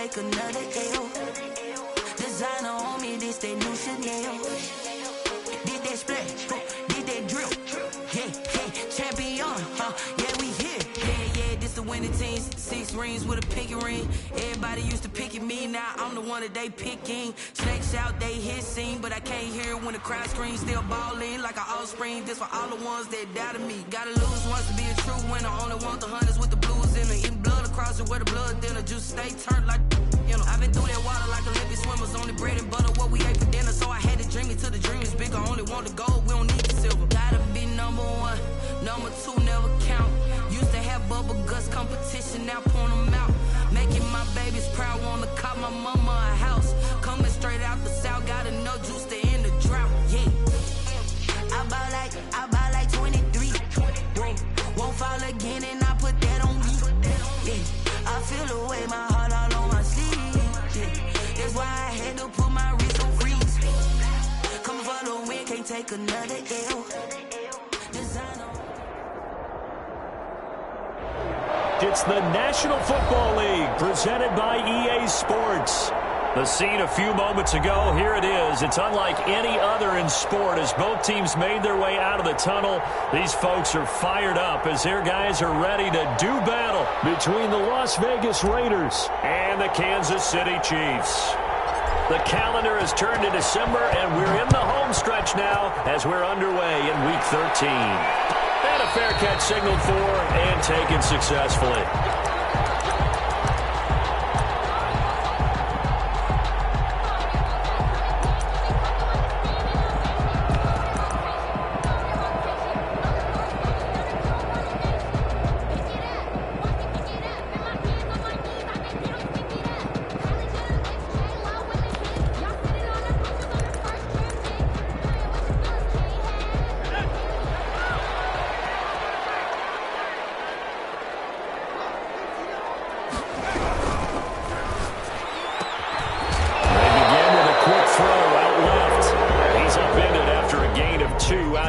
take another L. Designer on me, this that new Chanel. Did that splash, did that drill. Yeah, champion, yeah, we here. Yeah, this the winning team. 6 rings with a pinky ring. Everybody used to pick at me, now I'm the one that they picking. Snakes out, they hit scene, but I can't hear when the crowd screams. Still ballin' like an offspring. This for all the ones that doubted me. Gotta lose once to be a true winner. Only want the hunters with the blues in it. Eating blood across it where the blood thinner. Just stay turned like, you know. I've been through that water like Olympic swimmers. Only bread and butter, what we ate for dinner. So I had to dream it till the dream is bigger. Only want the gold, we don't need the silver. Gotta be number 1, number 2 never count. Used to have bubble guts competition, now point them out. Making my babies proud, wanna cop my mama a house. Coming straight out the south, got enough juice to end the drought. Yeah, I buy like 23. Won't fall again, and I put that on me. Yeah, I feel the way, my heart all on my sleeve. Yeah, that's why I had to put my wrist on freeze. Coming for the win, can't take another L. Designer. It's the National Football League presented by EA Sports. The scene a few moments ago, here it is. It's unlike any other in sport as both teams made their way out of the tunnel. These folks are fired up as their guys are ready to do battle between the Las Vegas Raiders and the Kansas City Chiefs. The calendar has turned to December, and we're in the home stretch now as we're underway in Week 13. And a fair catch signaled for and taken successfully.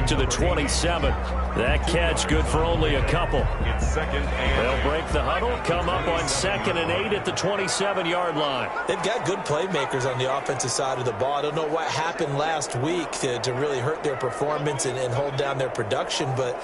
To the 27. That catch good for only a couple. It's 2nd and They'll break the huddle, come up on 2nd and 8 at the 27-yard line. They've got good playmakers on the offensive side of the ball. I don't know what happened last week to really hurt their performance and hold down their production, but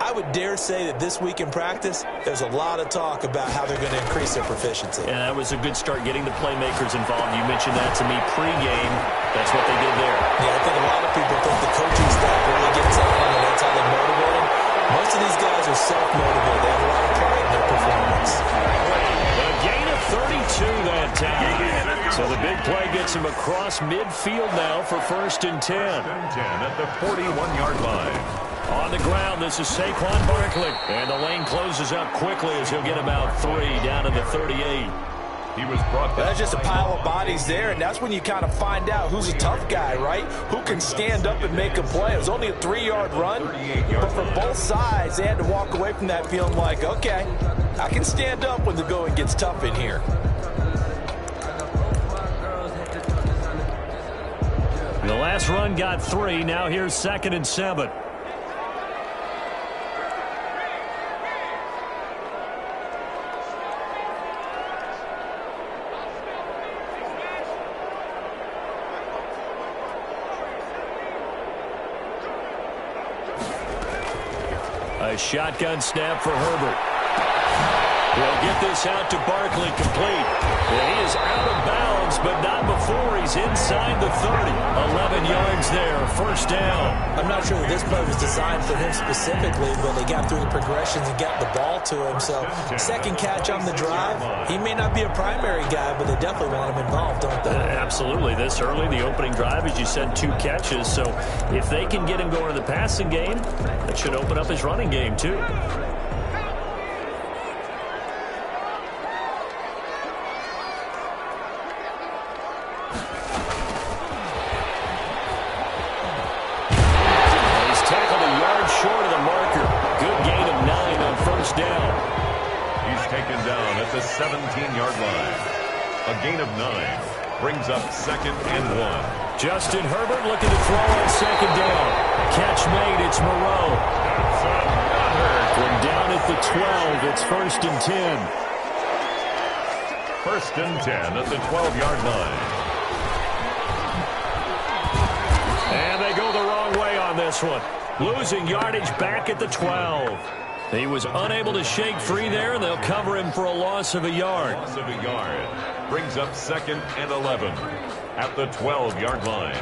I would dare say that this week in practice, there's a lot of talk about how they're going to increase their proficiency. Yeah, that was a good start getting the playmakers involved. You mentioned that to me pregame. That's what they did there. Yeah, I think a lot of people think the coaching staff really gets on them, and that's how they motivate them. Most of these guys are self-motivated. They have a lot of pride in their performance. A gain of 32 that time. So the big play gets him across midfield now for 1st and 10. 10 at the 41-yard line. On the ground, this is Saquon Barkley. And the lane closes up quickly as he'll get about 3 down to the 38. He was brought down. That's just a pile of bodies there, and that's when you kind of find out who's a tough guy, right? Who can stand up and make a play. It was only a 3-yard run, but for both sides, they had to walk away from that feeling like, okay, I can stand up when the going gets tough in here. The last run got 3. Now here's 2nd and 7. A shotgun snap for Herbert. He'll get this out to Barkley complete. And he is out of bounds, but not before he's inside the 30. 11 yards there, 1st down. I'm not sure that this play was designed for him specifically, but they got through the progressions and got the ball to him. So, 2nd catch on the drive. He may not be a primary guy, but they definitely want him involved, don't they? Absolutely. This early, the opening drive, as you said, 2 catches. So, if they can get him going in the passing game, that should open up his running game, too. The 17-yard line. A gain of 9 brings up 2nd and 1. Justin Herbert looking to throw on 2nd down. Catch made. It's Moreau. From down at the 12, it's 1st and 10. First and 10 at the 12-yard line. And they go the wrong way on this one. Losing yardage back at the 12. He was unable to shake free there, and they'll cover him for a loss of a yard. Loss of a yard. Brings up 2nd and 11 at the 12-yard line.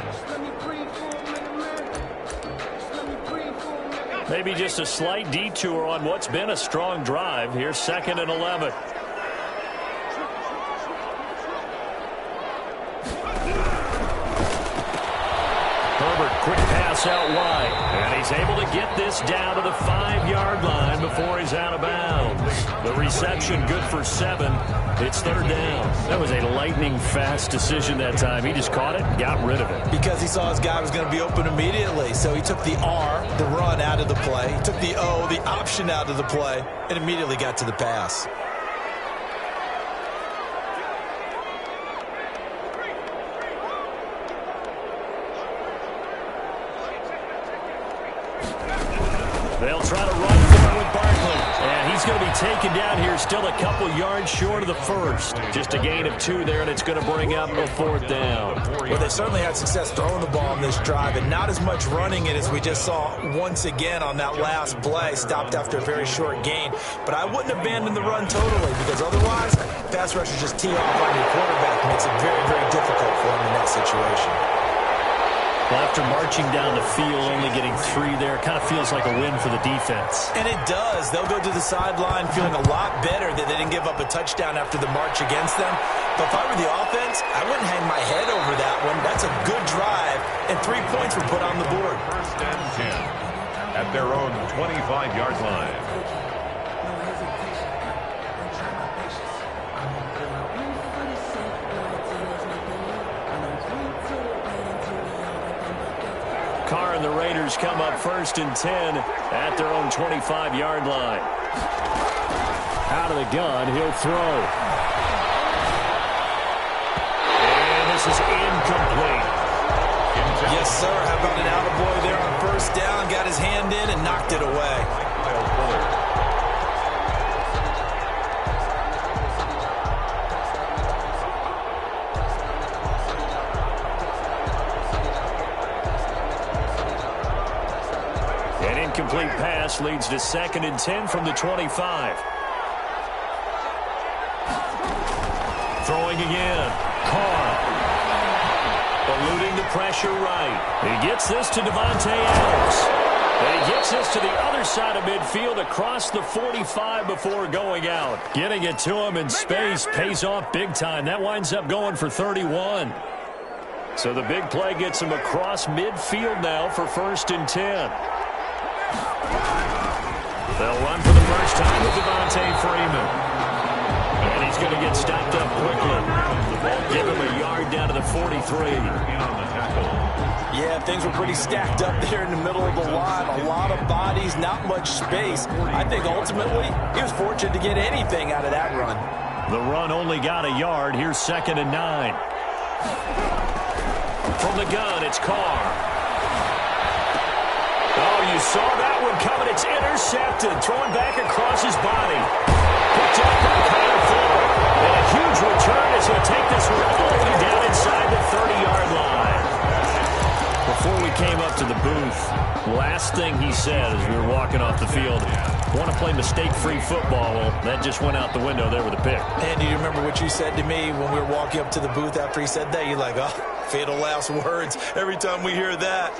Maybe just a slight detour on what's been a strong drive. Here's 2nd and 11. Herbert, quick pass out wide. And he's able to get this down to the 5-yard line before he's out of bounds. The reception good for 7. It's 3rd down. That was a lightning-fast decision that time. He just caught it and got rid of it. Because he saw his guy was going to be open immediately. So he took the R, the run, out of the play. He took the O, the option, out of the play, and immediately got to the pass. They'll try to run for it with Barkley. And he's going to be taken down here, still a couple yards short of the first. Just a gain of 2 there, and it's going to bring up a 4th down. Well, they certainly had success throwing the ball on this drive, and not as much running it as we just saw once again on that last play. Stopped after a very short gain. But I wouldn't abandon the run totally, because otherwise, pass rushers just tee off on your quarterback. Makes it very, very difficult for him in that situation. Well, after marching down the field, only getting 3 there, kind of feels like a win for the defense. And it does. They'll go to the sideline feeling a lot better that they didn't give up a touchdown after the march against them. But if I were the offense, I wouldn't hang my head over that one. That's a good drive, and 3 points were put on the board. First and 10 at their own 25-yard line. Carr and the Raiders come up 1st and 10 at their own 25-yard line. Out of the gun, he'll throw. And this is incomplete. Yes, sir. How about an attaboy there on 1st down? Got his hand in and knocked it away. Complete pass leads to 2nd and 10 from the 25. Throwing again. Carr. Eluding the pressure right. He gets this to Devontae Adams. And he gets this to the other side of midfield across the 45 before going out. Getting it to him in space pays off big time. That winds up going for 31. So the big play gets him across midfield now for 1st and 10. They'll run for the first time with Devontae Freeman. And he's going to get stopped up quickly. Give him a yard down to the 43. Yeah, things were pretty stacked up there in the middle of the line. A lot of bodies, not much space. I think ultimately he was fortunate to get anything out of that run. The run only got a yard. Here's 2nd and 9. From the gun, it's Carr. Oh, you saw that one coming. It's intercepted. Thrown back across his body. Picked up by Kyle Fuller. And a huge return as he'll take this one all the way down inside the 30-yard line. Before we came up to the booth, last thing he said as we were walking off the field, want to play mistake-free football. Well, that just went out the window there with a pick. And do you remember what you said to me when we were walking up to the booth after he said that? You're like, oh, fatal last words. Every time we hear that,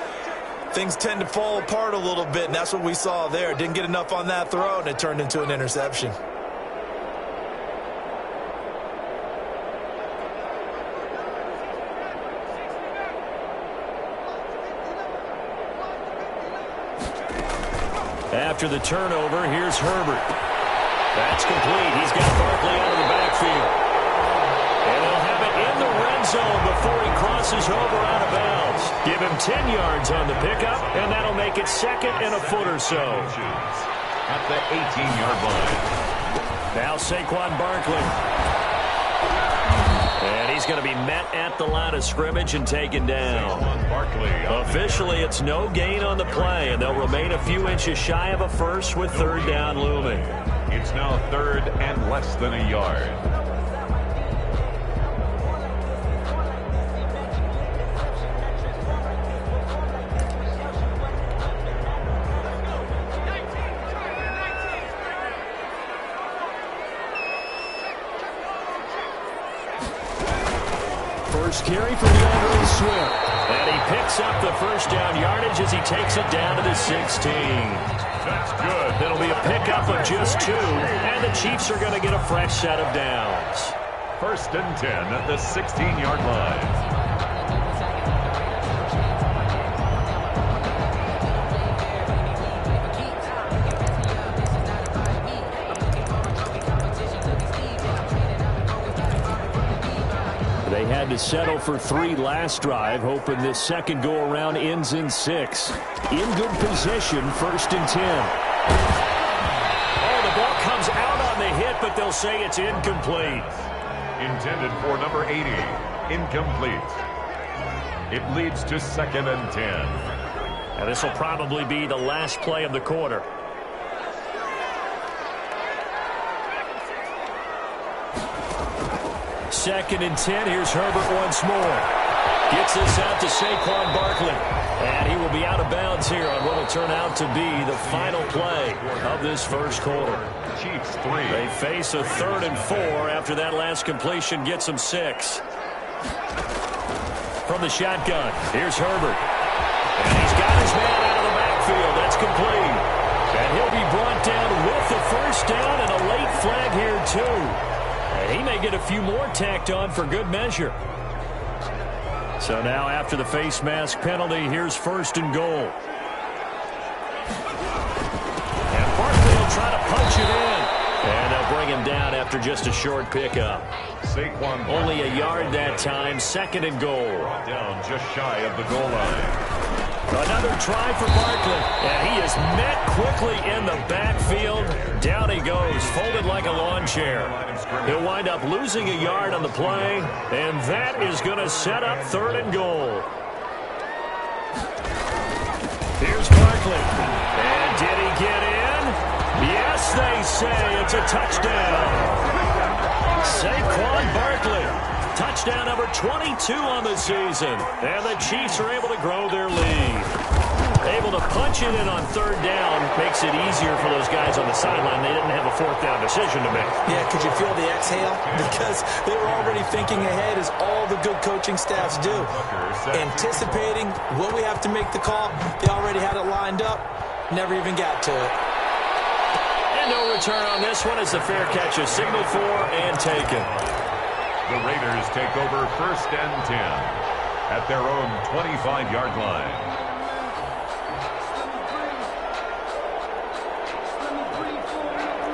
things tend to fall apart a little bit, and that's what we saw there. Didn't get enough on that throw, and it turned into an interception. After the turnover, here's Herbert. That's complete. He's got Barkley out of the backfield. And they'll have it in the red zone before he crosses over out of bounds. Give him 10 yards on the pickup, and that'll make it 2nd and a foot or so. At the 18-yard line. Now Saquon Barkley. And he's going to be met at the line of scrimmage and taken down. Officially, it's no gain on the play, and they'll remain a few inches shy of a first with 3rd down looming. It's now 3rd and less than a yard. First carry for DeAndre Swift. And he picks up the first down yardage as he takes it down to the 16. That's good. It'll be a pickup of just 2, and the Chiefs are going to get a fresh set of downs. First and 10 at the 16-yard line. They had to settle for 3 last drive, hoping this second go-around ends in 6. In good position, first and 10. Oh, the ball comes out on the hit, but they'll say it's incomplete. Intended for number 80. Incomplete. It leads to second and 10. And this will probably be the last play of the quarter. Second and 10. Here's Herbert once more. Gets this out to Saquon Barkley. And he will be out of bounds here on what will turn out to be the final play of this first quarter. Chiefs 3. They face a 3rd and 4 after that last completion gets them 6. From the shotgun, here's Herbert. And he's got his man out of the backfield. That's complete. And he'll be brought down with the first down and a late flag here too. And he may get a few more tacked on for good measure. So now after the face mask penalty, here's first and goal. And Barkley will try to punch it in. And they'll bring him down after just a short pickup. Saquon Only a yard that time, second and goal. down just shy of the goal line. Another try for Barkley, and he is met quickly in the backfield. Down he goes, folded like a lawn chair. He'll wind up losing a yard on the play, and that is going to set up 3rd and goal. Here's Barkley, and did he get in? Yes, they say it's a touchdown. Saquon Barkley. Touchdown number 22 on the season. And the Chiefs are able to grow their lead. Able to punch it in on 3rd down makes it easier for those guys on the sideline. They didn't have a 4th down decision to make. Yeah, could you feel the exhale? Because they were already thinking ahead, as all the good coaching staffs do. Anticipating, will we have to make the call? They already had it lined up. Never even got to it. And no return on this one as the fair catch is signaled for and taken. The Raiders take over first and 10 at their own 25-yard line.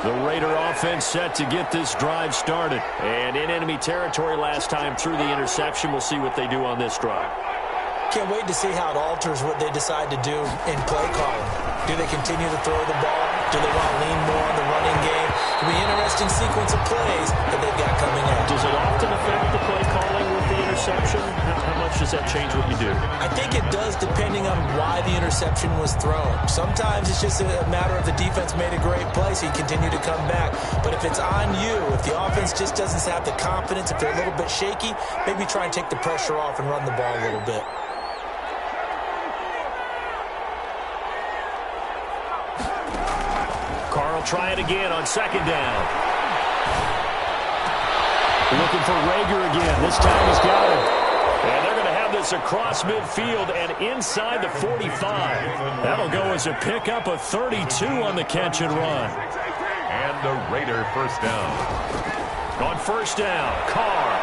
The Raider offense set to get this drive started. And in enemy territory last time through the interception. We'll see what they do on this drive. Can't wait to see how it alters what they decide to do in play calling. Do they continue to throw the ball? Do they want to lean more on the running game? It'll be an interesting sequence of plays that they've got coming up. Does it often affect the play calling with the interception? How much does that change what you do? I think it does, depending on why the interception was thrown. Sometimes it's just a matter of the defense made a great play, so you continue to come back. But if it's on you, if the offense just doesn't have the confidence, if they're a little bit shaky, maybe try and take the pressure off and run the ball a little bit. Carl try it again on 2nd down. Looking for Rager again. This time he's got him. And they're going to have this across midfield and inside the 45. That'll go as a pickup of 32 on the catch and run. And the Raider first down. On first down, Carr.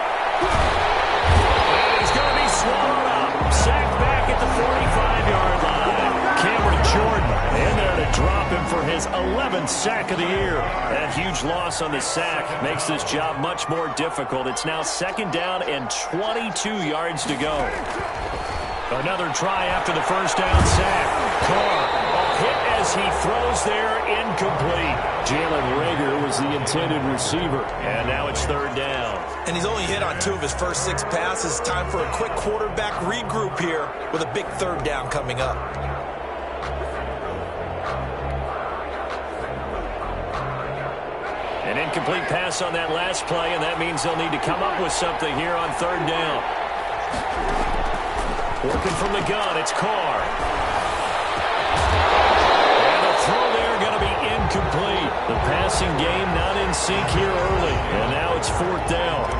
And he's going to be swallowed up. Sacked back at the 45-yard line. Cameron Jordan in there to drop him for his 11th sack of the year. That huge loss on the sack makes this job much more difficult. It's now 2nd down and 22 yards to go. Another try after the first down sack. Carr, a hit as he throws there, incomplete. Jalen Rager was the intended receiver, and now it's 3rd down. And he's only hit on 2 of his first 6 passes. Time for a quick quarterback regroup here with a big 3rd down coming up. An incomplete pass on that last play, and that means they'll need to come up with something here on 3rd down. Working from the gun, it's Carr. And the throw there going to be incomplete. The passing game not in sync here early, and now it's 4th down.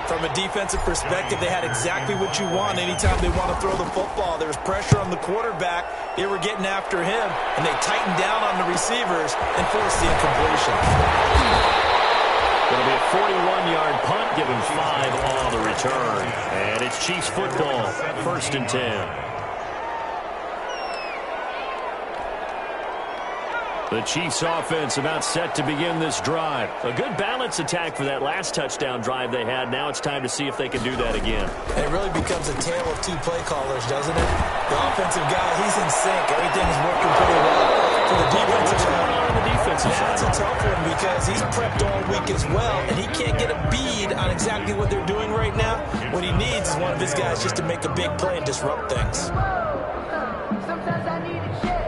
From a defensive perspective, they had exactly what you want anytime they want to throw the football. There was pressure on the quarterback. They were getting after him, and they tightened down on the receivers and forced the incompletion. It'll be a 41-yard punt, giving 5 on the return. And it's Chiefs football, 1st and 10. The Chiefs offense about set to begin this drive. A good balance attack for that last touchdown drive they had. Now it's time to see if they can do that again. And it really becomes a tale of two play callers, doesn't it? The offensive guy, he's in sync. Everything's working pretty well. For the defensive side, that's a tough one because he's prepped all week as well, and he can't get a bead on exactly what they're doing right now. What he needs is one of his guys just to make a big play and disrupt things. Sometimes I need a check.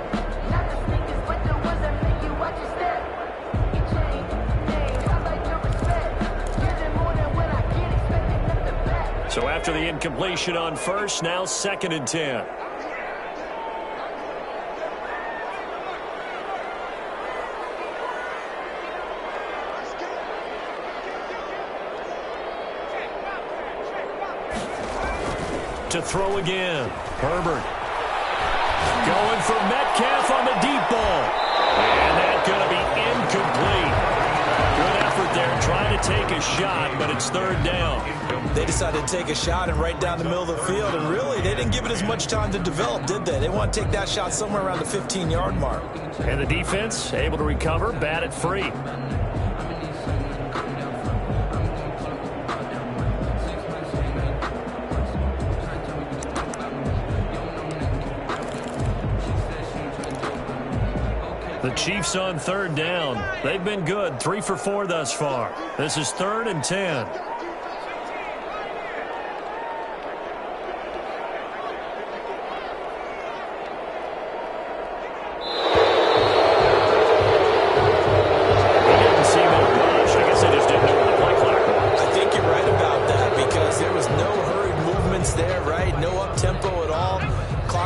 Not the sneakers, but the ones that make you watch your step. You change names, I like your respect. Give them more than what I can't expect them to back. So after the incompletion on first, now 2nd and 10. To throw again. Herbert. Going for Metcalf on the deep ball. And that's going to be incomplete. Good effort there, trying to take a shot, but it's 3rd down. They decided to take a shot and right down the middle of the field, and really, they didn't give it as much time to develop, did they? They want to take that shot somewhere around the 15-yard mark. And the defense able to recover, bat it free. The Chiefs on 3rd down. They've been good, 3 for 4 thus far. This is 3rd and 10.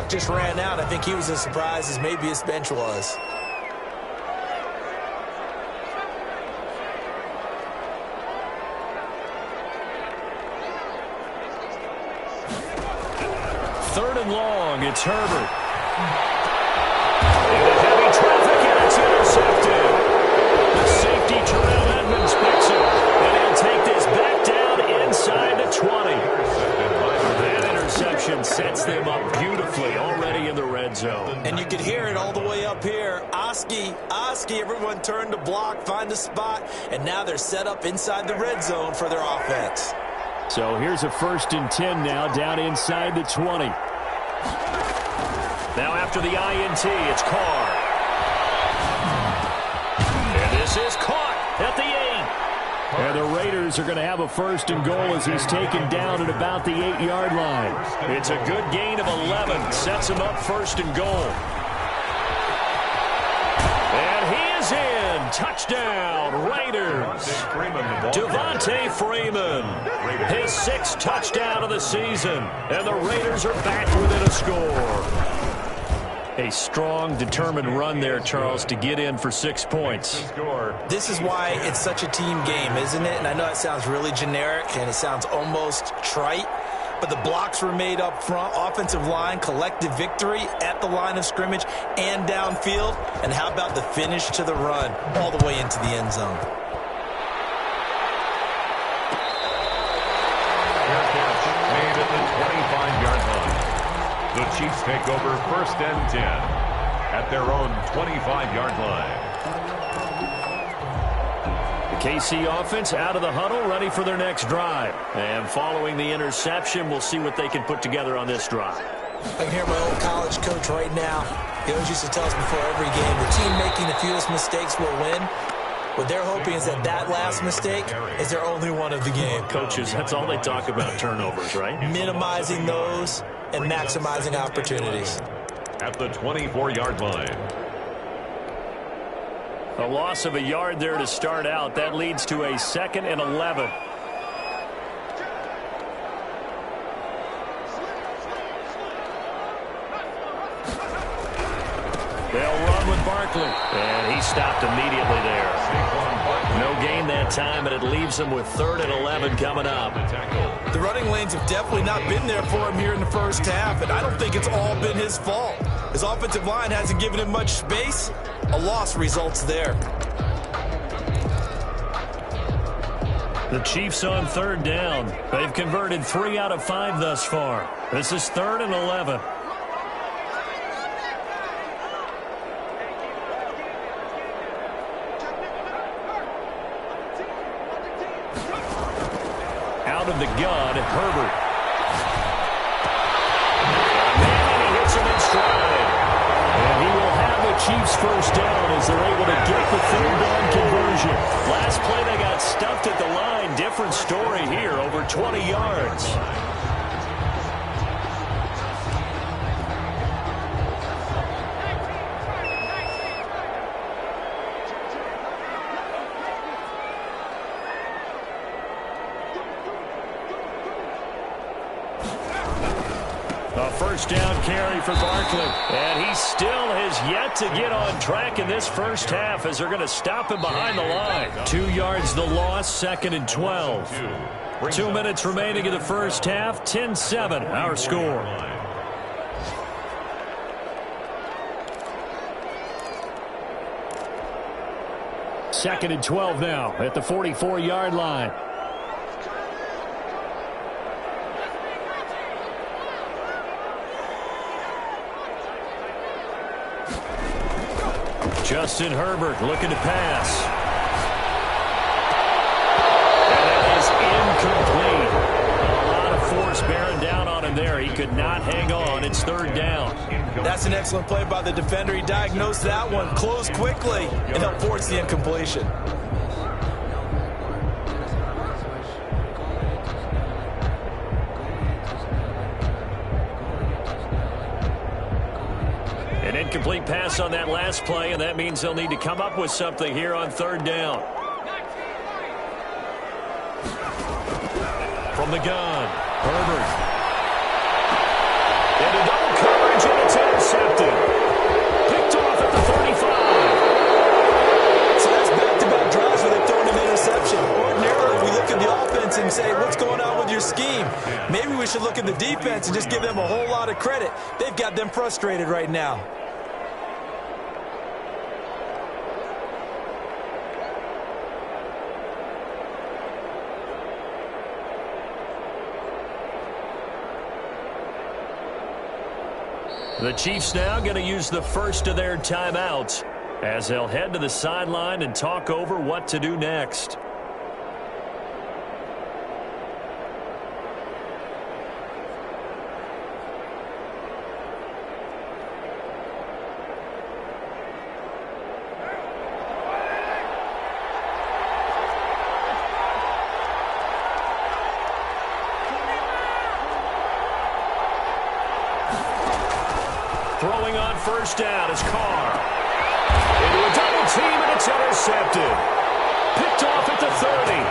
Just ran out. I think he was as surprised as maybe his bench was. Third and long, it's Herbert. Into heavy traffic, and it's intercepted. The safety, Terrell Edmonds, picks it. And he'll take this back down inside the 20. That interception sets them up beautifully already in the red zone. And you could hear it all the way up here. Oski, everyone turned to block, find a spot, and now they're set up inside the red zone for their offense. So here's a 1st and 10 now, down inside the 20. Now after the INT, it's Carr. And this is caught at the 8. And the Raiders are going to have a 1st and goal as he's taken down at about the 8-yard line. It's a good gain of 11. Sets him up 1st and goal. And he is in. Touchdown, Raiders. Devontae Freeman. His 6th touchdown of the season. And the Raiders are back within a score. A strong, determined run there, Charles, to get in for 6 points. This is why it's such a team game, isn't it? And I know it sounds really generic and it sounds almost trite, but the blocks were made up front, offensive line, collective victory at the line of scrimmage and downfield. And how about the finish to the run all the way into the end zone? Made at the 25-yard line. The Chiefs take over 1st and 10 at their own 25-yard line. The KC offense out of the huddle, ready for their next drive. And following the interception, we'll see what they can put together on this drive. I can hear my old college coach right now. He always used to tell us before every game, the team making the fewest mistakes will win. What they're hoping is that last mistake is their only one of the game. Coaches, that's all they talk about, turnovers, right? Minimizing those and maximizing opportunities. At the 24-yard line. A loss of a yard there to start out. That leads to a 2nd and 11. They'll run with Barkley. And he stopped immediately there. No gain that time, and it leaves them with 3rd and 11 coming up. The running lanes have definitely not been there for him here in the first half, and I don't think it's all been his fault. His offensive line hasn't given him much space. A loss results there. The Chiefs on 3rd down. They've converted 3 out of 5 thus far. This is 3rd and 11. Out of the gun, Herbert. And he hits him in stride. And he will have the Chiefs first down as they're able to get the 3rd down conversion. Last play they got stuffed at the line. Different story here, over 20 yards. A first down carry for Barkley. And he still has yet to get on track in this first half as they're going to stop him behind the line. 2 yards the loss, 2nd and 12. 2 minutes remaining in the first half, 10-7 our score. Second and 12 now at the 44-yard line. Justin Herbert looking to pass. And that is incomplete. A lot of force bearing down on him there. He could not hang on. It's 3rd down. That's an excellent play by the defender. He diagnosed that one, closed quickly, and helped force the incompletion. An incomplete pass on that last play, and that means they'll need to come up with something here on 3rd down. From the gun, Herbert. Into double coverage, and it's intercepted. Picked off at the 35. So that's back-to-back drives where they've thrown an interception. Ordinarily, we look at the offense and say, what's going on with your scheme? Maybe we should look at the defense and just give them a whole lot of credit. They've got them frustrated right now. The Chiefs now going to use the first of their timeouts as they'll head to the sideline and talk over what to do next. Throwing on first down is Carr. Into a double team, and it's intercepted. Picked off at the 30.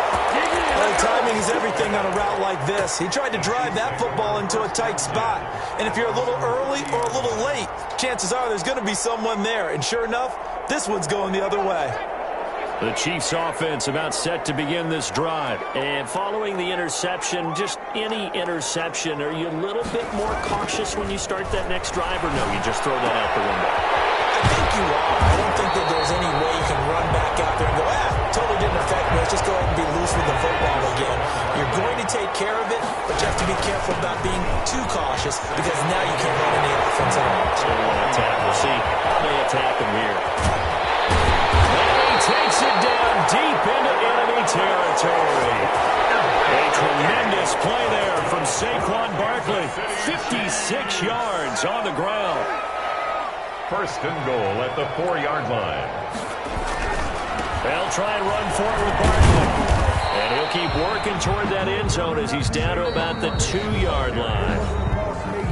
Well, timing is everything on a route like this. He tried to drive that football into a tight spot. And if you're a little early or a little late, chances are there's going to be someone there. And sure enough, this one's going the other way. The Chiefs offense about set to begin this drive. And following the interception, just any interception, are you a little bit more cautious when you start that next drive, or no, you just throw that out the window? I think you are. I don't think that there's any way you can run back out there and go, totally didn't affect me. Let's just go ahead and be loose with the football again. You're going to take care of it, but you have to be careful about being too cautious because now you can't run any offense at all. So they want to attack. We'll see how they attack him here. Takes it down deep into enemy territory. A tremendous play there from Saquon Barkley. 56 yards on the ground. First and goal at the 4-yard line. They'll try and run forward with Barkley. And he'll keep working toward that end zone as he's down to about the 2-yard line.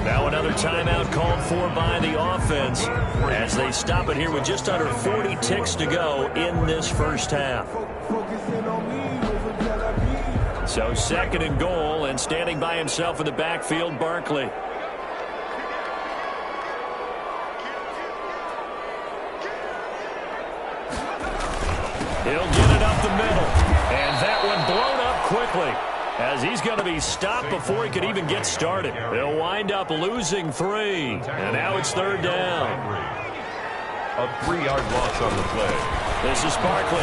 Now another timeout called for by the offense as they stop it here with just under 40 ticks to go in this first half. So 2nd and goal, and standing by himself in the backfield, Barkley. He'll get it up up the middle. And that one blown up quickly, as he's going to be stopped before he could even get started. They'll wind up losing 3. And now it's third down. A 3-yard loss on the play. This is Barkley.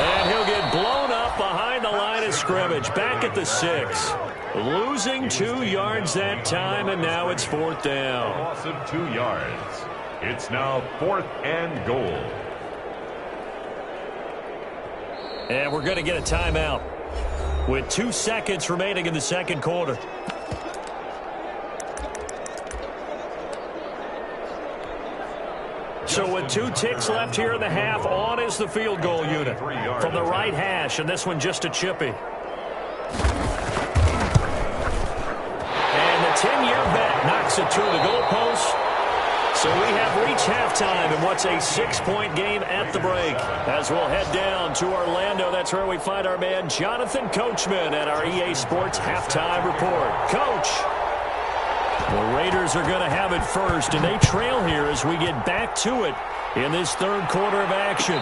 And he'll get blown up behind the line of scrimmage. Back at the 6. Losing 2 yards that time, and now it's fourth down. Loss of 2 yards. It's now 4th and goal. And we're going to get a timeout with 2 seconds remaining in the second quarter. So with 2 ticks left here in the half, on is the field goal unit from the right hash, and this one just a chippy. And the 10-year bet knocks it to the goalpost. So we have reached halftime in what's a 6-point game at the break. As we'll head down to Orlando, that's where we find our man Jonathan Coachman at our EA Sports Halftime Report. Coach, the Raiders are going to have it first, and they trail here as we get back to it in this third quarter of action.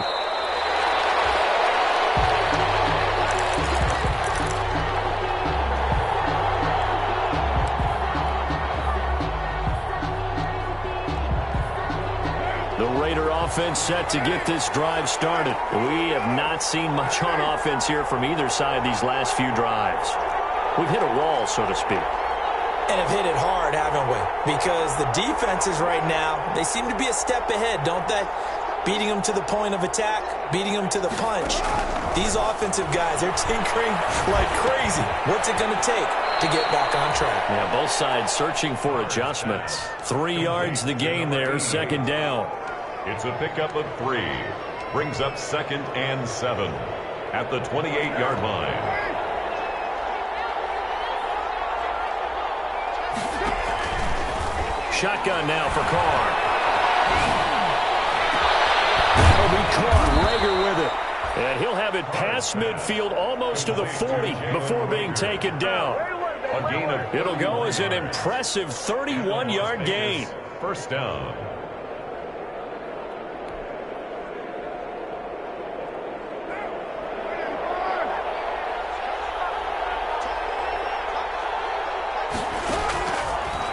The Raider offense set to get this drive started. We have not seen much on offense here from either side these last few drives. We've hit a wall, so to speak. And have hit it hard, haven't we? Because the defenses right now, they seem to be a step ahead, don't they? Beating them to the point of attack, beating them to the punch. These offensive guys, they're tinkering like crazy. What's it going to take to get back on track? Yeah, both sides searching for adjustments. 3 yards the gain there, second down. It's a pickup of 3. Brings up 2nd and 7 at the 28-yard line. Shotgun now for Carr. That'll be caught. Rager with it. And he'll have it past midfield almost to the 40 before being taken down. A gain of It'll go as an impressive 31-yard gain. First down.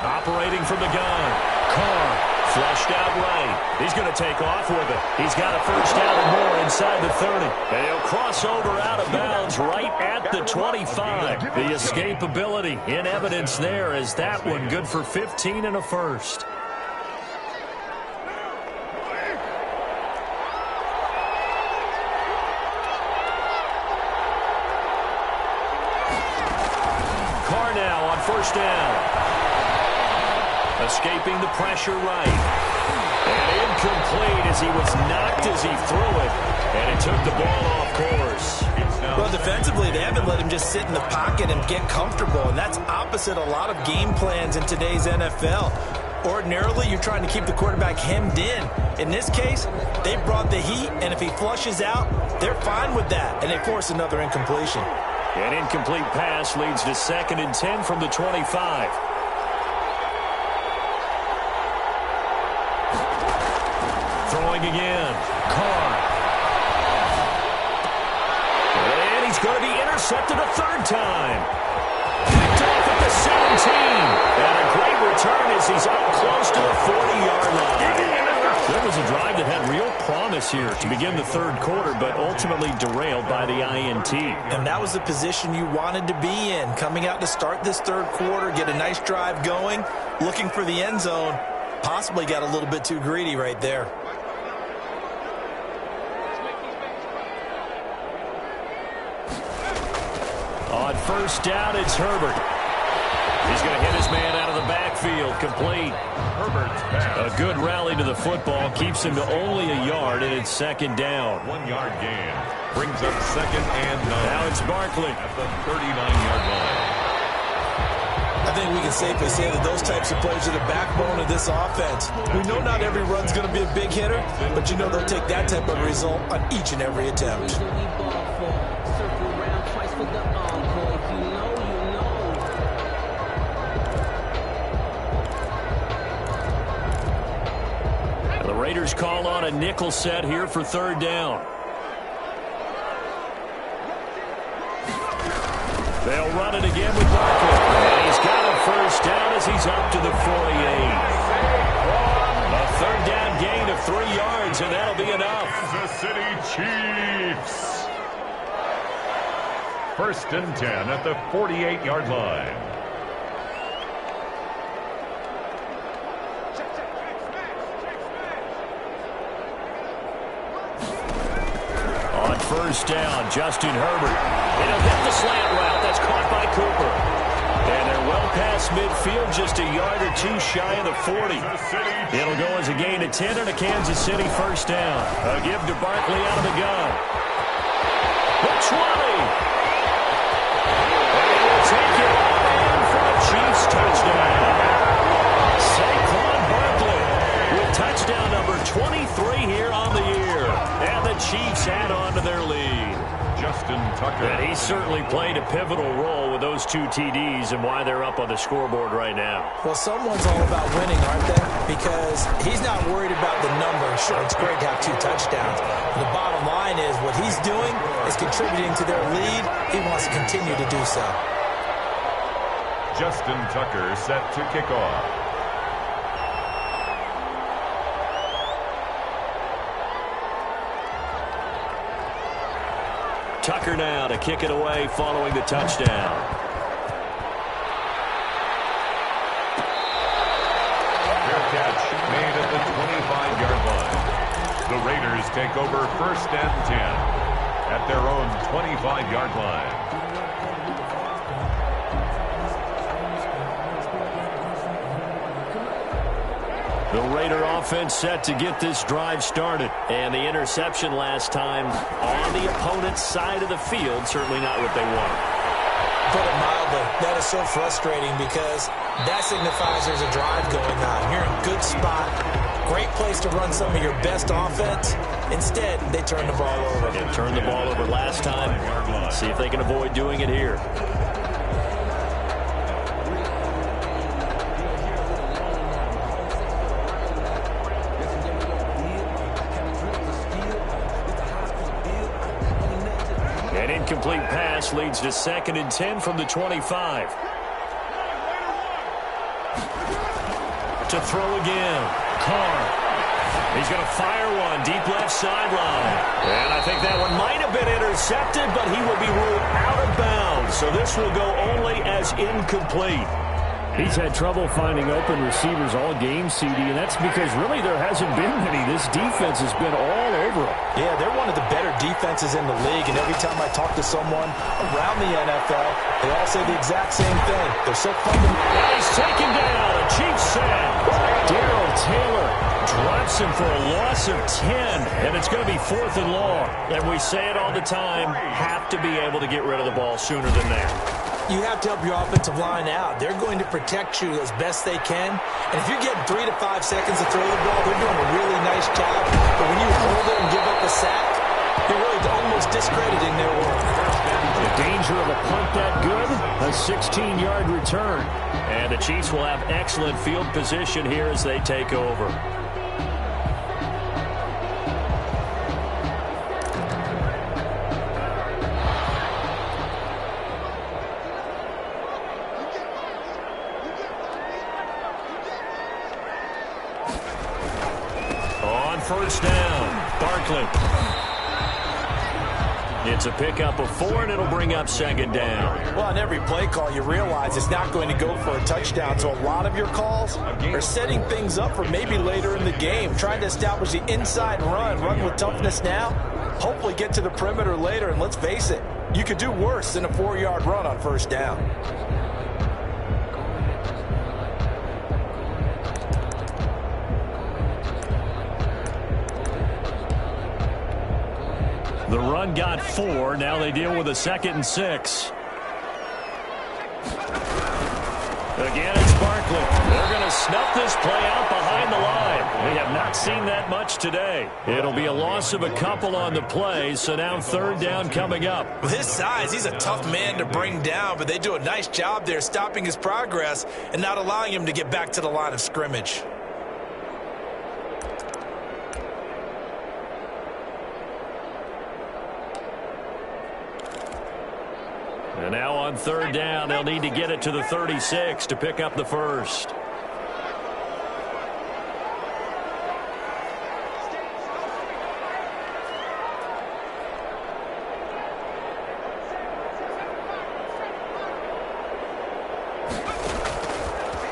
Operating from the gun. Carr flushed out right. He's going to take off with it. He's got a first down and more inside the 30. And he'll cross over out of bounds right at the 25. The escapability in evidence there as that one good for 15 and a first. Carr now on first down. Escaping the pressure right. And incomplete as he was knocked as he threw it. And it took the ball off course. Well, defensively, they haven't let him just sit in the pocket and get comfortable. And that's opposite a lot of game plans in today's NFL. Ordinarily, you're trying to keep the quarterback hemmed in. In this case, they brought the heat, and if he flushes out, they're fine with that. And they force another incompletion. An incomplete pass leads to 2nd and 10 from the 25. Throwing again. Carr. And he's going to be intercepted a third time. Picked off at the 17. And a great return as he's up close to the 40-yard line. There was a drive that had real promise here to begin the third quarter, but ultimately derailed by the INT. And that was the position you wanted to be in. Coming out to start this third quarter, get a nice drive going, looking for the end zone. Possibly got a little bit too greedy right there. On first down, it's Herbert. He's going to hit his man out of the backfield, complete. Herbert's pass. A good rally to the football keeps him to only a yard, and it's second down. 1-yard gain. Brings up 2nd and 9. Now it's Barkley. At the 39-yard line. I think we can safely say that those types of plays are the backbone of this offense. We know not every run's going to be a big hitter, but you know they'll take that type of result on each and every attempt. The Raiders call on a nickel set here for third down. They'll run it again with Barkley. And he's got a first down as he's up to the 48. A third down gain of 3 yards, and that'll be enough. Kansas City Chiefs. First and 10 at the 48-yard line. On first down, Justin Herbert. It'll hit the slant route. That's caught by Cooper. And they're well past midfield, just a yard or two shy of the 40. It'll go as a gain of 10 and a Kansas City first down. A give to Barkley out of the gun. The 20. And he'll take it all in for a Chiefs touchdown. Saquon Barkley with touchdown number 23 here on the year. And the Chiefs add on to their lead. Justin Tucker. And he certainly played a pivotal role with those 2 TDs and why they're up on the scoreboard right now. Well, someone's all about winning, aren't they? Because he's not worried about the numbers. Sure, it's great to have 2 touchdowns. The bottom line is what he's doing is contributing to their lead. He wants to continue to do so. Justin Tucker set to kick off. Tucker now to kick it away following the touchdown. Fair catch made at the 25-yard line. The Raiders take over first and 10 at their own 25-yard line. The Raider offense set to get this drive started. And the interception last time on the opponent's side of the field, certainly not what they wanted. Put it mildly, that is so frustrating because that signifies there's a drive going on. You're in a good spot, great place to run some of your best offense. Instead, they turn the ball over. They turned the ball over last time. See if they can avoid doing it here. An incomplete pass leads to 2nd and 10 from the 25. To throw again. Carr. He's going to fire one deep left sideline. And I think that one might have been intercepted, but he will be ruled out of bounds. So this will go only as incomplete. He's had trouble finding open receivers all game, CD, and that's because really there hasn't been many. This defense has been all over him. Yeah, they're one of the better defenses in the league, and every time I talk to someone around the NFL, they all say the exact same thing. They're so fundamental. And he's taken down. A Chiefs sack. Darrell Taylor Drops him for a loss of 10, and it's going to be 4th and long. And we say it all the time, have to be able to get rid of the ball sooner than that. You have to help your offensive line out. They're going to protect you as best they can. And if you're getting 3 to 5 seconds to throw the ball, they're doing a really nice job. But when you hold it and give up a sack, you're really almost discrediting their work. The danger of a punt that good, a 16-yard return. And the Chiefs will have excellent field position here as they take over. First down, Barkley. It's a pickup of 4, and it'll bring up 2nd down. Well, on every play call, you realize it's not going to go for a touchdown. So a lot of your calls are setting things up for maybe later in the game, trying to establish the inside run with toughness now, hopefully get to the perimeter later. And let's face it, you could do worse than a 4-yard run on first down. The run got 4. Now they deal with a 2nd and 6. Again, it's Barkley. They're going to snuff this play out behind the line. We have not seen that much today. It'll be a loss of a couple on the play, so now 3rd down coming up. With his size, he's a tough man to bring down, but they do a nice job there stopping his progress and not allowing him to get back to the line of scrimmage. And now on third down, they'll need to get it to the 36 to pick up the first.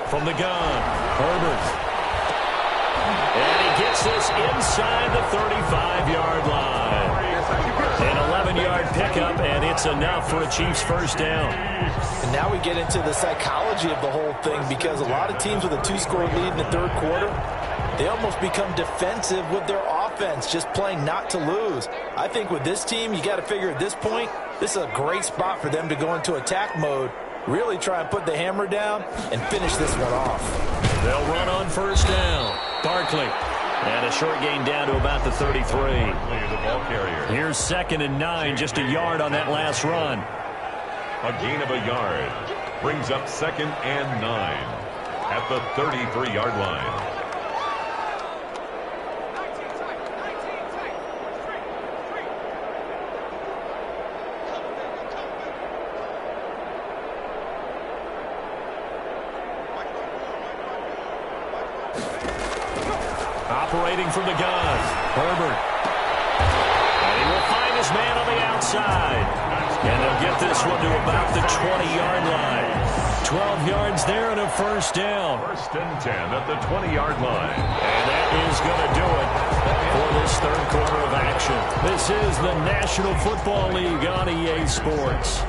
From the gun, Herbert. And he gets this inside the 35-yard line. An 11-yard pickup, and it's enough for a Chiefs first down. And now we get into the psychology of the whole thing, because a lot of teams with a 2-score lead in the third quarter, they almost become defensive with their offense, just playing not to lose. I think with this team, you got to figure at this point, this is a great spot for them to go into attack mode, really try and put the hammer down and finish this one off. They'll run on first down. Barkley. And a short gain down to about the 33. Here's 2nd and 9, just a yard on that last run. A gain of a yard brings up 2nd and 9 at the 33-yard line. Operating from the gun, Herbert. And he will find his man on the outside. And they'll get this one to about the 20-yard line. 12 yards there and a first down. 1st and 10 at the 20-yard line. And that is going to do it for this third quarter of action. This is the National Football League on EA Sports.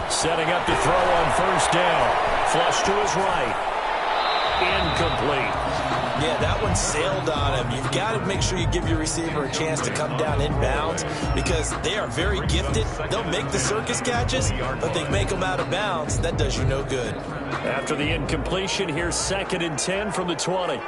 Setting up to throw on first down. Flush to his right. Incomplete. Yeah, that one sailed on him. You've got to make sure you give your receiver a chance to come down inbounds, because they are very gifted. They'll make the circus catches, but they make them out of bounds. That does you no good. After the incompletion, here's 2nd and 10 from the 20.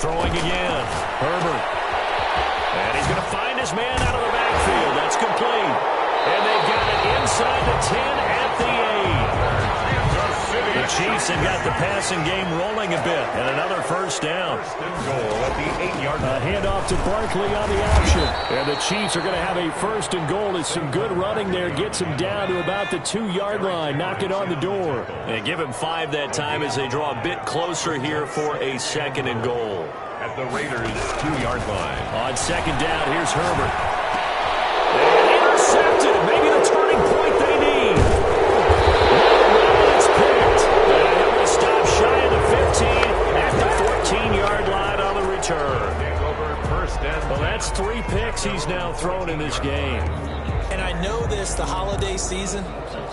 Throwing again, Herbert. And he's going to find his man out of the backfield. That's complete. And they've got it inside the 10 at the 8. The Chiefs have got the passing game rolling a bit. And another first down. First and goal at the 8-yard line. A handoff to Barkley on the option. And the Chiefs are going to have a first and goal. As some good running there gets him down to about the 2-yard line. Knock it on the door. And give him 5 that time as they draw a bit closer here for a 2nd and goal. At the Raiders' 2-yard line. On 2nd down, here's Herbert. And intercepted. Maybe the turning point they need. It's picked. And it will stop shy of the 15 at the 14-yard line on the return. Well, that's 3 picks he's now thrown in this game. And I know this, the holiday season,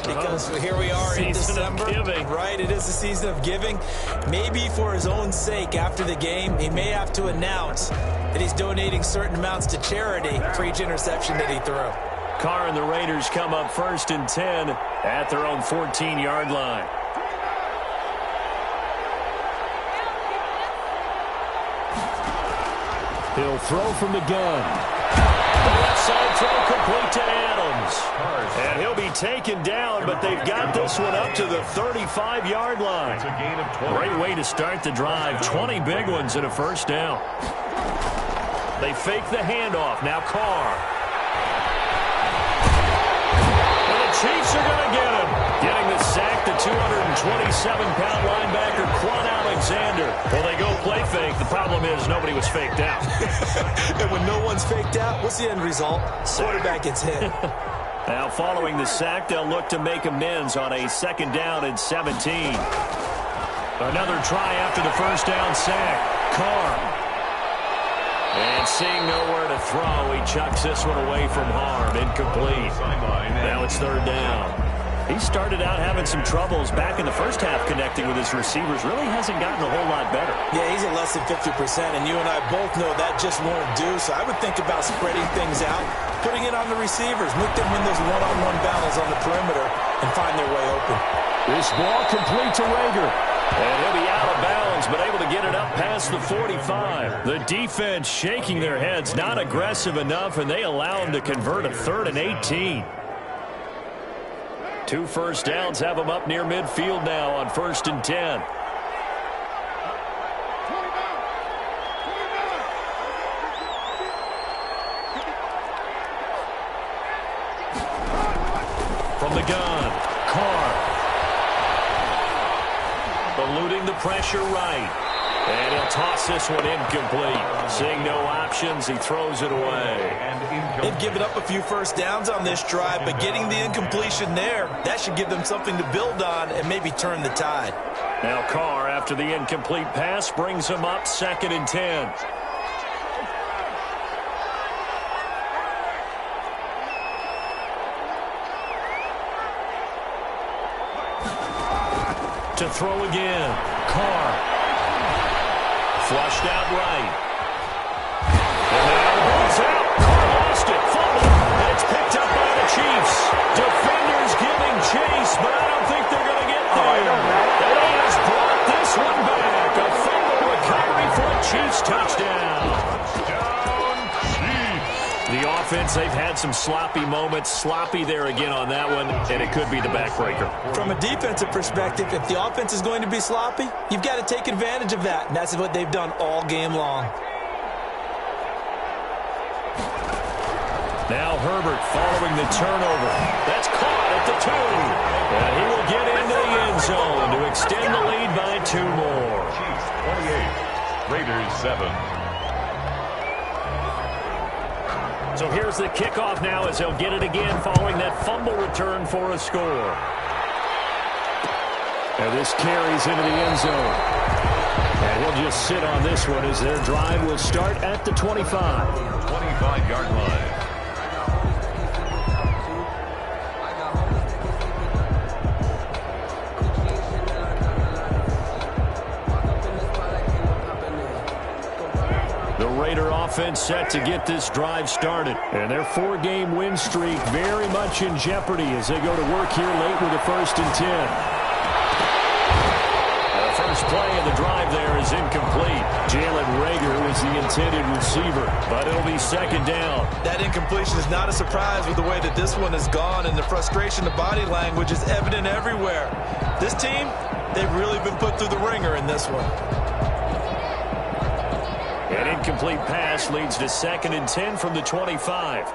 because here we are in December, right? It is the season of giving. Maybe for his own sake, after the game, he may have to announce that he's donating certain amounts to charity for each interception that he threw. Carr and the Raiders come up 1st and 10 at their own 14-yard line. He'll throw from the gun. The left side throw complete to Adams. And he'll be taken down, but they've got this one up to the 35-yard line. It's a gain of 20. Great way to start the drive. 20 big ones and a first down. They fake the handoff. Now Carr. And the Chiefs are going to get him. Getting the sack, the 227-pound linebacker, Quan Alexander. Well, they go play fake. The problem is nobody was faked out. And when no one's faked out, what's the end result? Quarterback gets hit. Now, following the sack, they'll look to make amends on a 2nd down and 17. Another try after the first down sack. Carr. And seeing nowhere to throw, he chucks this one away from harm. Incomplete. Now it's 3rd down. He started out having some troubles back in the first half connecting with his receivers. Really hasn't gotten a whole lot better. Yeah, he's at less than 50%, and you and I both know that just won't do. So I would think about spreading things out, putting it on the receivers, make them win those one-on-one battles on the perimeter, and find their way open. This ball complete to Rager. And he'll be out of bounds, but able to get it up past the 45. The defense shaking their heads, not aggressive enough, and they allow him to convert a 3rd and 18. 2 first downs have them up near midfield now on 1st and 10. From the gun, Carr. Eluding the pressure right. And he'll toss this one incomplete. Seeing no options, he throws it away. They've given up a few first downs on this drive, but getting the incompletion there, that should give them something to build on and maybe turn the tide. Now Carr, after the incomplete pass, brings him up 2nd and 10. To throw again. Carr. Flushed out right. And now it goes out. Carr lost it. Fumble. And it's picked up by the Chiefs. Defenders giving chase, but I don't think they're going to get there. And he has brought this one back. A fumble recovery for a Chiefs touchdown. The offense, they've had some sloppy moments. Sloppy there again on that one, and it could be the backbreaker. From a defensive perspective, if the offense is going to be sloppy, you've got to take advantage of that, and that's what they've done all game long. Now Herbert following the turnover. That's caught at the 2. And he will get into the end zone to extend the lead by 2 more. Chiefs 28, Raiders 7. So here's the kickoff now as they'll get it again following that fumble return for a score. And this carries into the end zone. And he'll just sit on this one as their drive will start at the 25. 25-yard line. Offense set to get this drive started. And their 4-game win streak very much in jeopardy as they go to work here late with a 1st and 10. The first play of the drive there is incomplete. Jalen Rager was the intended receiver, but it'll be 2nd down. That incompletion is not a surprise with the way that this one has gone, and the frustration of body language is evident everywhere. This team, they've really been put through the ringer in this one. An incomplete pass leads to 2nd and 10 from the 25.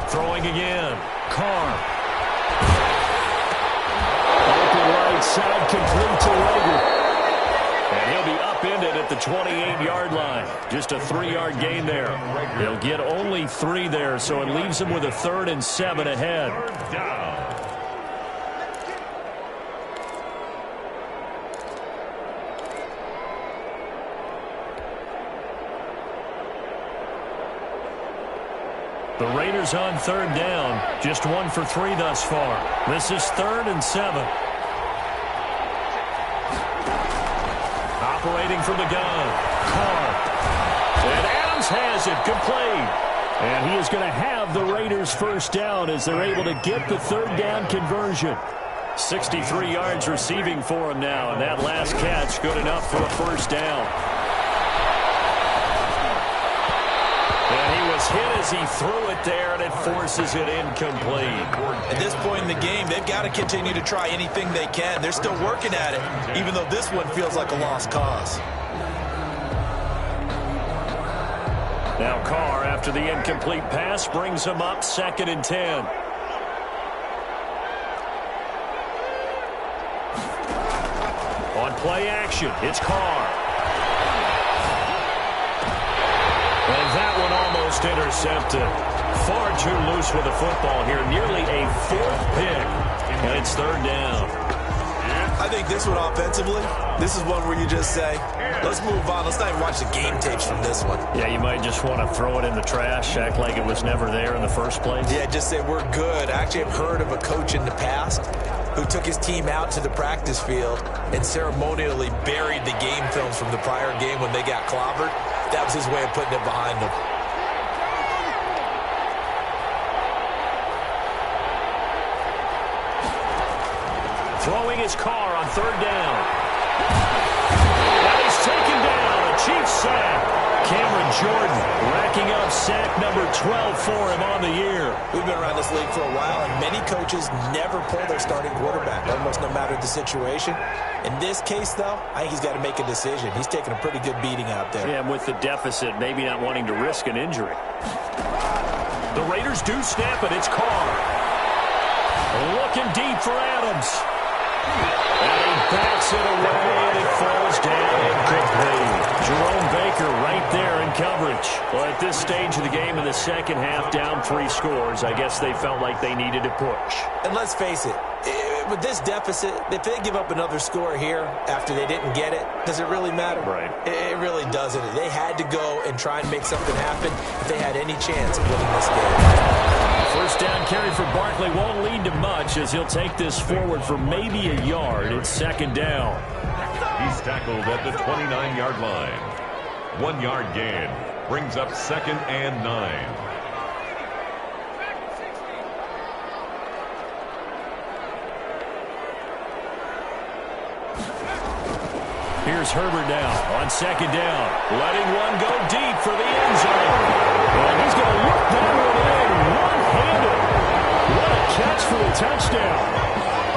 Throwing again. Carr. Open right side, complete to Rager. And he'll be upended at the 28-yard line. Just a 3-yard gain there. He'll get only 3 there, so it leaves him with a 3rd and 7 ahead. The Raiders on 3rd down. Just 1 for 3 thus far. This is 3rd and 7. Operating from the gun. Carr. And Adams has it complete. And he is going to have the Raiders' 1st down as they're able to get the 3rd down conversion. 63 yards receiving for him now. And that last catch good enough for a 1st down. And he was hit as he threw it there, and it forces it incomplete. At this point in the game, they've got to continue to try anything they can. They're still working at it, even though this one feels like a lost cause. Now Carr, after the incomplete pass, brings him up 2nd and 10. On play action, it's Carr. And that one almost intercepted. Far too loose with the football here. Nearly a 4th pick. And it's 3rd down. I think this one offensively, this is one where you just say, let's move on. Let's not even watch the game tapes from this one. Yeah, you might just want to throw it in the trash, act like it was never there in the first place. Yeah, just say we're good. I actually have heard of a coach in the past who took his team out to the practice field and ceremonially buried the game films from the prior game when they got clobbered. That was his way of putting it behind them. Throwing his car on third down. And he's taken down. A Chiefs sack. Cameron Jordan racking up sack number 12 for him on the year. We've been around this league for a while, and many coaches never pull their starting quarterback, almost no matter the situation. In this case, though, I think he's got to make a decision. He's taking a pretty good beating out there. Yeah, and with the deficit, maybe not wanting to risk an injury. The Raiders do snap it. It's Carr. Looking deep for Adams. And he backs it away, and it falls down incomplete. Jerome Baker right there in coverage. Well, at this stage of the game in the second half, down 3 scores, I guess they felt like they needed to push. And let's face it, with this deficit, if they give up another score here after they didn't get it, does it really matter? Right. It really doesn't. They had to go and try and make something happen if they had any chance of winning this game. First down carry for Barkley won't lead to much as he'll take this forward for maybe a yard. It's second down. He's tackled at the 29-yard line. 1 yard gain brings up 2nd and 9. Here's Herbert now on second down. Letting one go deep for the end zone. And he's going to look that one in one-handed. What a catch for a touchdown.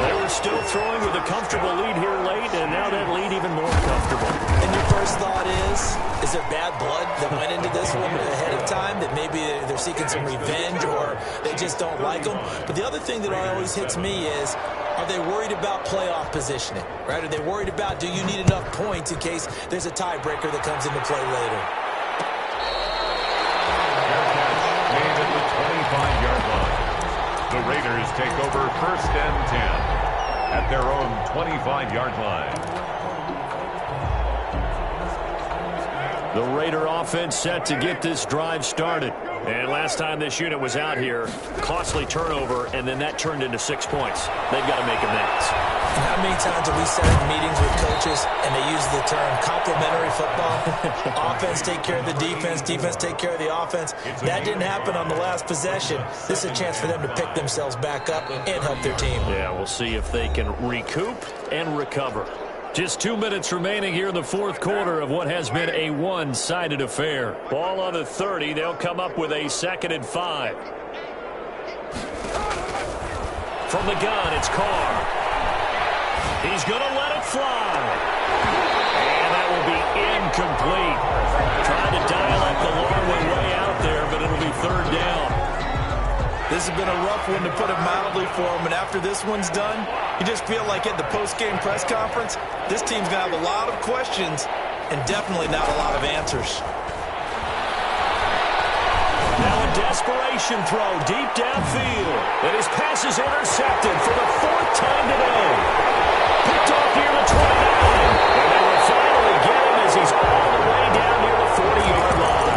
They were still throwing with a comfortable lead here late, and now that lead even more comfortable. And your first thought is there bad blood that went into this one ahead of time, that maybe they're seeking some revenge or they just don't like them? But the other thing that always hits me is, are they worried about playoff positioning, right? Are they worried about, do you need enough points in case there's a tiebreaker that comes into play later? Made at the 25-yard line. The Raiders take over 1st and 10 at their own 25-yard line. The Raider offense set to get this drive started. And last time this unit was out here, costly turnover, and then that turned into 6 points. They've got to make amends. How many times have we sat in meetings with coaches and they use the term complementary football? Offense take care of the defense, defense take care of the offense. That didn't happen on the last possession. This is a chance for them to pick themselves back up and help their team. Yeah, we'll see if they can recoup and recover. Just 2 minutes remaining here in the fourth quarter of what has been a one-sided affair. Ball on the 30. They'll come up with a 2nd and 5. From the gun, it's Carr. He's going to let it fly. And that will be incomplete. Trying to dial up the long way out there, but it'll be 3rd down. This has been a rough one, to put it mildly, for him. And after this one's done, you just feel like at the post-game press conference, this team's going to have a lot of questions and definitely not a lot of answers. Now a desperation throw deep downfield. And his pass is intercepted for the 4th time today. Picked off near the 29. And they will finally get him as he's all the way down near the 40-yard line.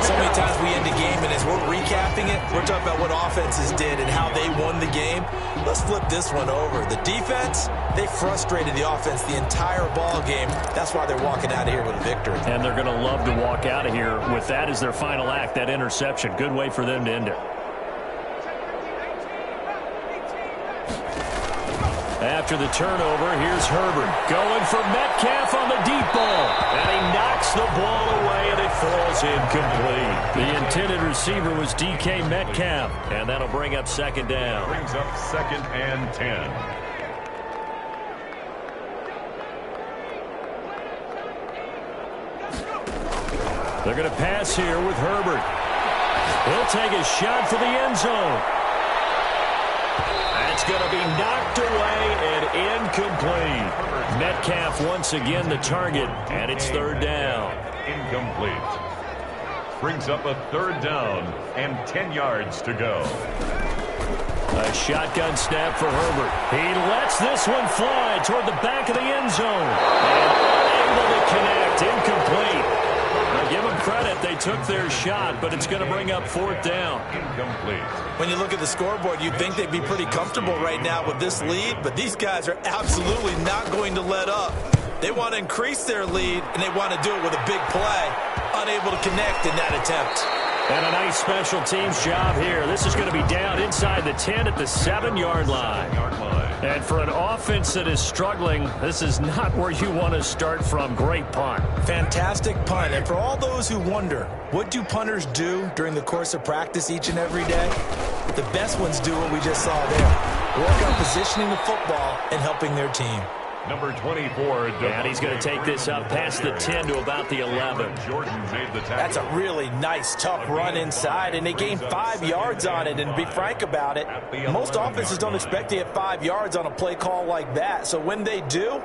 So many times we end the game, and as we're recapping it, we're talking about what offenses did and how they won the game. Let's flip this one over. The defense, they frustrated the offense the entire ball game. That's why they're walking out of here with a victory. And they're going to love to walk out of here with that as their final act, that interception. Good way for them to end it. After the turnover, here's Herbert going for Metcalf on the deep ball. And he knocks the ball away, and it falls incomplete. The intended receiver was DK Metcalf, and that'll bring up 2nd down. Brings up 2nd and 10. They're going to pass here with Herbert. He'll take a shot for the end zone. That's going to be knocked away and incomplete. Metcalf once again the target, and it's 3rd down. Incomplete. Brings up a 3rd down and 10 yards to go. A shotgun snap for Herbert. He lets this one fly toward the back of the end zone. And unable to connect. Incomplete. Now give them credit. They took their shot, but it's going to bring up 4th down. Incomplete. When you look at the scoreboard, you'd think they'd be pretty comfortable right now with this lead, but these guys are absolutely not going to let up. They want to increase their lead, and they want to do it with a big play. Unable to connect in that attempt. And a nice special teams job here. This is going to be down inside the 10 at the 7-yard line. And for an offense that is struggling, this is not where you want to start from. Great punt. Fantastic punt. And for all those who wonder, what do punters do during the course of practice each and every day? The best ones do what we just saw there. Work on positioning the football and helping their team. Number 24. And he's going to take this up past the 10 to about the 11. Jordan made the tackle. That's a really nice, tough run inside, and they gained 5 yards on it. And to be frank about it, most offenses don't expect to get 5 yards on a play call like that. So when they do,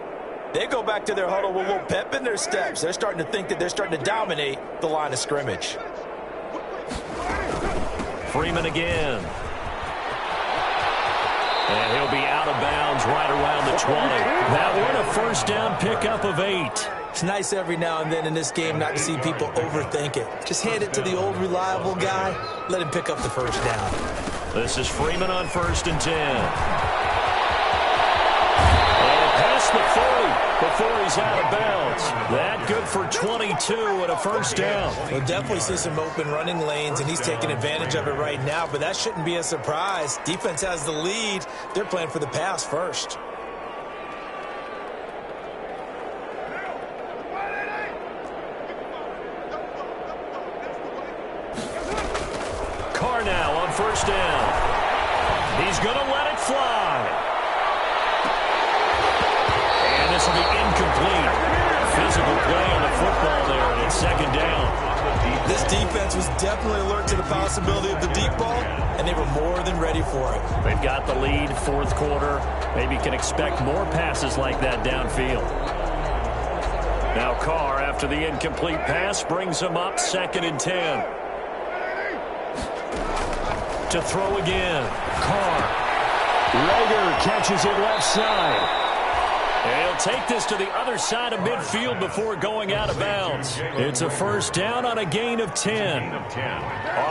they go back to their huddle with a little pep in their steps. They're starting to think that they're starting to dominate the line of scrimmage. Freeman again. And he'll be out of bounds right around the 20. That one a first down pickup of 8. It's nice every now and then in this game not to see people overthink it. Just hand it to the old reliable guy. Let him pick up the first down. This is Freeman on 1st and 10. And past the 40 before he's out of bounds. That good for 22 and a first down. We'll definitely see some open running lanes, and he's taking advantage of it right now, but that shouldn't be a surprise. Defense has the lead. They're playing for the pass first. Carr now on 1st down. He's going to let it fly. And this will be incomplete. Physical play on the football there, and it's 2nd down. This defense was definitely alert to the possibility of the deep ball, and they were more than ready for it. They've got the lead, 4th quarter. Maybe can expect more passes like that downfield. Now Carr, after the incomplete pass, brings him up 2nd and 10. To throw again. Carr. Rager catches it left side. He'll take this to the other side of midfield before going out of bounds. It's a first down on a gain of 10.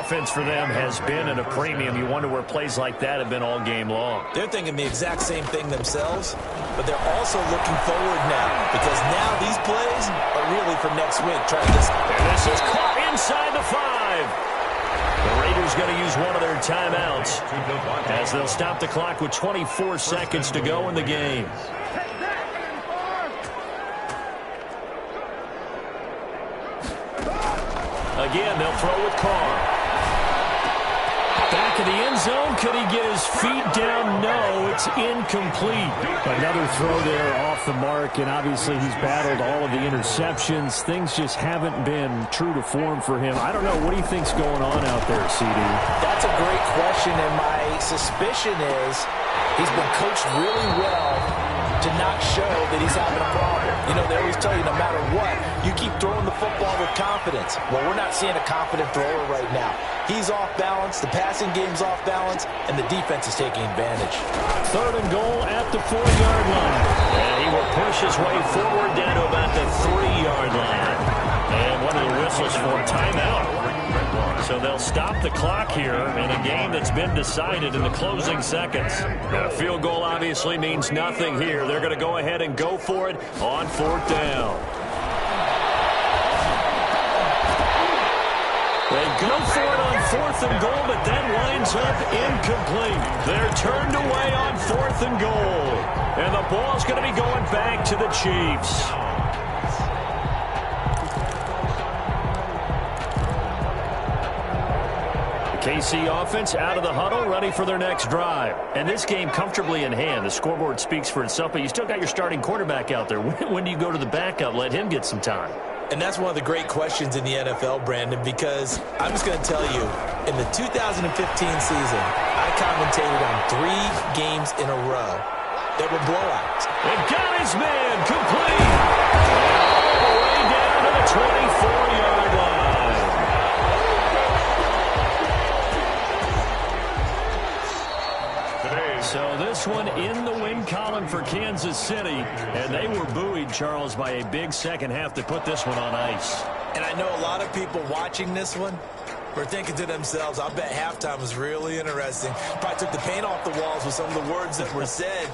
Offense for them has been at a premium. You wonder where plays like that have been all game long. They're thinking the exact same thing themselves, but they're also looking forward now, because now these plays are really for next week. Try this. And this is caught inside the 5. The Raiders going to use one of their timeouts as they'll stop the clock with 24 seconds to go in the game. Again, they'll throw with Carr. Back of the end zone. Could he get his feet down? No, it's incomplete. Another throw there off the mark, and obviously he's battled all of the interceptions. Things just haven't been true to form for him. I don't know. What do you think's going on out there, CD? That's a great question, and my suspicion is he's been coached really well to not show that he's having a problem. You know, they always tell you no matter what, you keep throwing the football with confidence. Well, we're not seeing a confident thrower right now. He's off balance, the passing game's off balance, and the defense is taking advantage. 3rd and goal at the 4-yard line. And he will push his way forward down to about the 3-yard line. And one of the whistles for a timeout. So they'll stop the clock here in a game that's been decided in the closing seconds. And a field goal obviously means nothing here. They're going to go ahead and go for it on 4th down. They go for it on 4th and goal, but that winds up incomplete. They're turned away on 4th and goal. And the ball's going to be going back to the Chiefs. KC offense out of the huddle, ready for their next drive. And this game comfortably in hand. The scoreboard speaks for itself, but you still got your starting quarterback out there. When do you go to the backup? Let him get some time. And that's one of the great questions in the NFL, Brandon, because I'm just going to tell you, in the 2015 season, I commentated on 3 games in a row that were blowouts. And got his man complete. All the way down to the 24-yard line. So this one in the win column for Kansas City, and they were buoyed, Charles, by a big second half to put this one on ice. And I know a lot of people watching this one were thinking to themselves, I bet halftime was really interesting. Probably took the paint off the walls with some of the words that were said.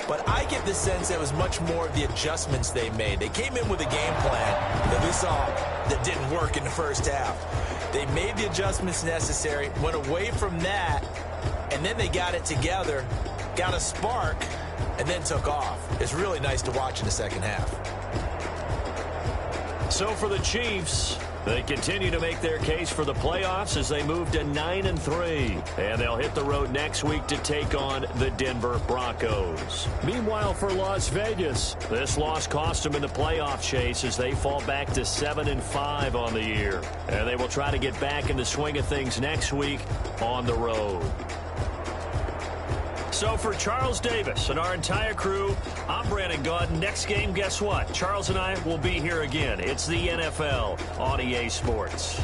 But I get the sense it was much more of the adjustments they made. They came in with a game plan that we saw that didn't work in the first half. They made the adjustments necessary, went away from that, and then they got it together, got a spark, and then took off. It's really nice to watch in the second half. So for the Chiefs, they continue to make their case for the playoffs as they move to 9-3. And they'll hit the road next week to take on the Denver Broncos. Meanwhile, for Las Vegas, this loss cost them in the playoff chase as they fall back to 7-5 on the year. And they will try to get back in the swing of things next week on the road. So for Charles Davis and our entire crew, I'm Brandon Gaudin. Next game, guess what? Charles and I will be here again. It's the NFL on EA Sports.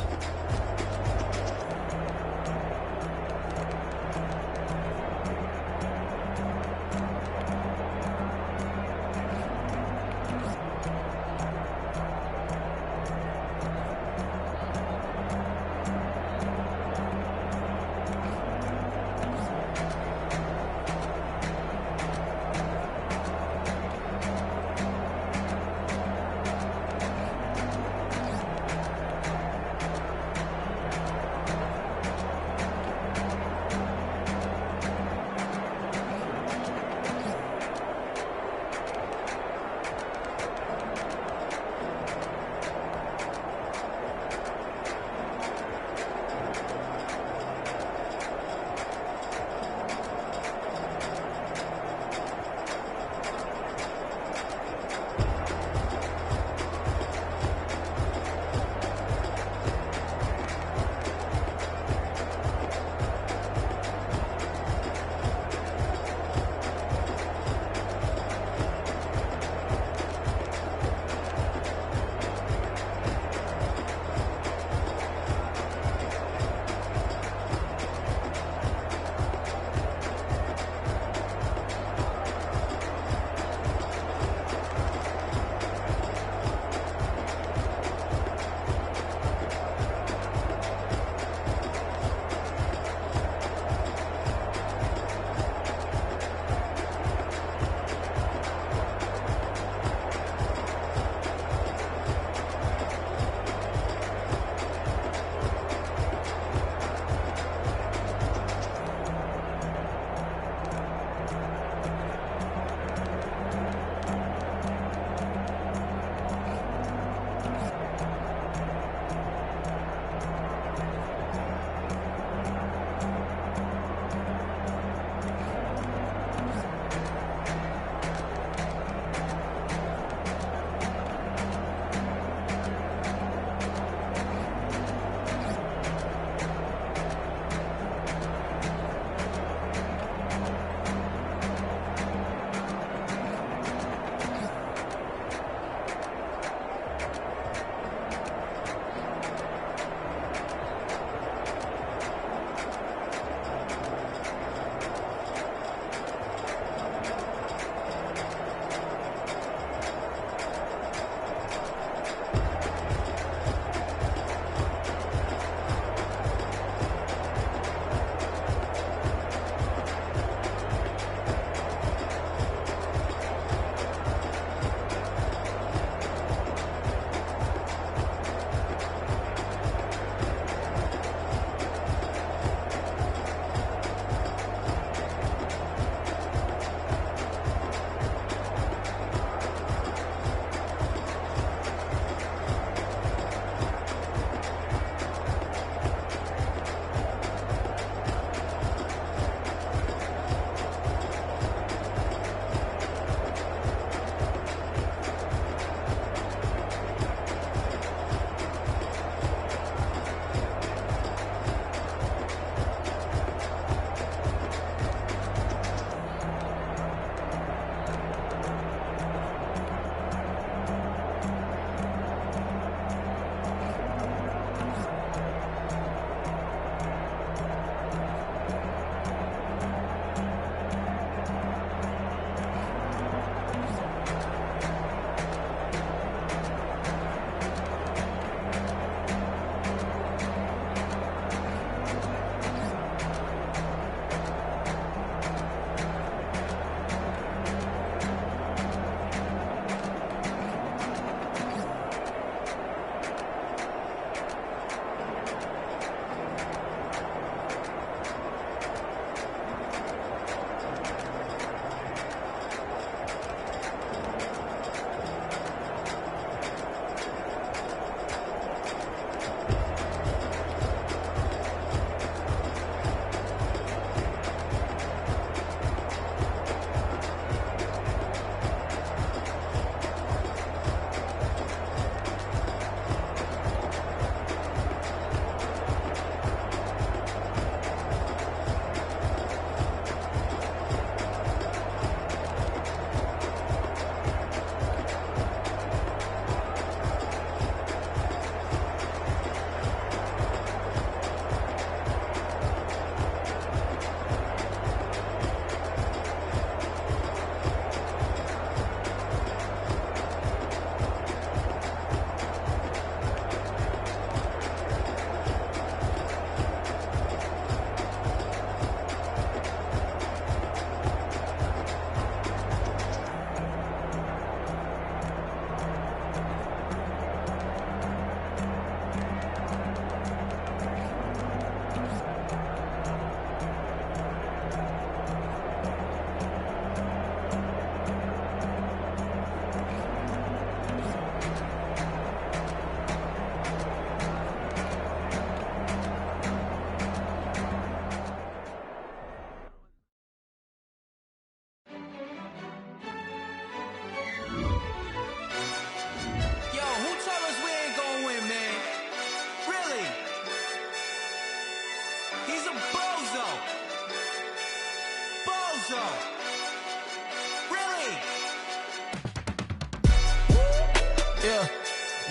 yeah.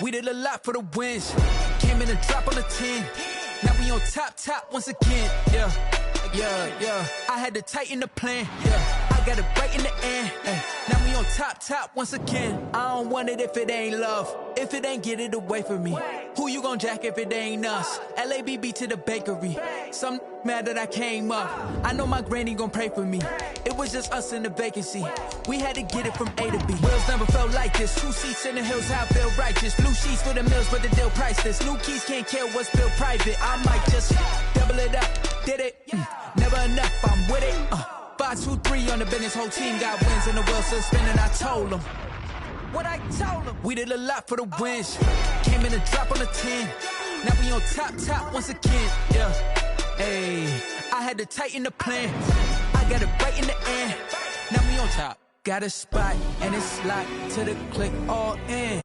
We did a lot for the wins. Came in a drop on the 10. Now we on top once again, yeah. I had to tighten the plan, yeah. I got it right in the end, ay. Now we on top once again. I don't want it if it ain't love. If it ain't, get it away from me. Who you gon' jack if it ain't us? LABB to the bakery. Some mad that I came up. I know my granny gon' pray for me. It was just us in the vacancy. We had to get it from A to B. Wheels never felt like this. 2 seats in the hills, how I feel righteous. Blue sheets for the mills, but the deal priceless. New keys can't kill what's built private. I might just double it up. Did it? Never enough, I'm with it. 5, 2, 3 on the business. Whole team got wins and the wheels still spinning. I told them what I told them. We did a lot for the wins. Came in a drop on the 10. Now we on top once again, yeah. Hey, I had to tighten the plan. I got it right in the end. Now we on top. Got a spot and it's locked to the click all in.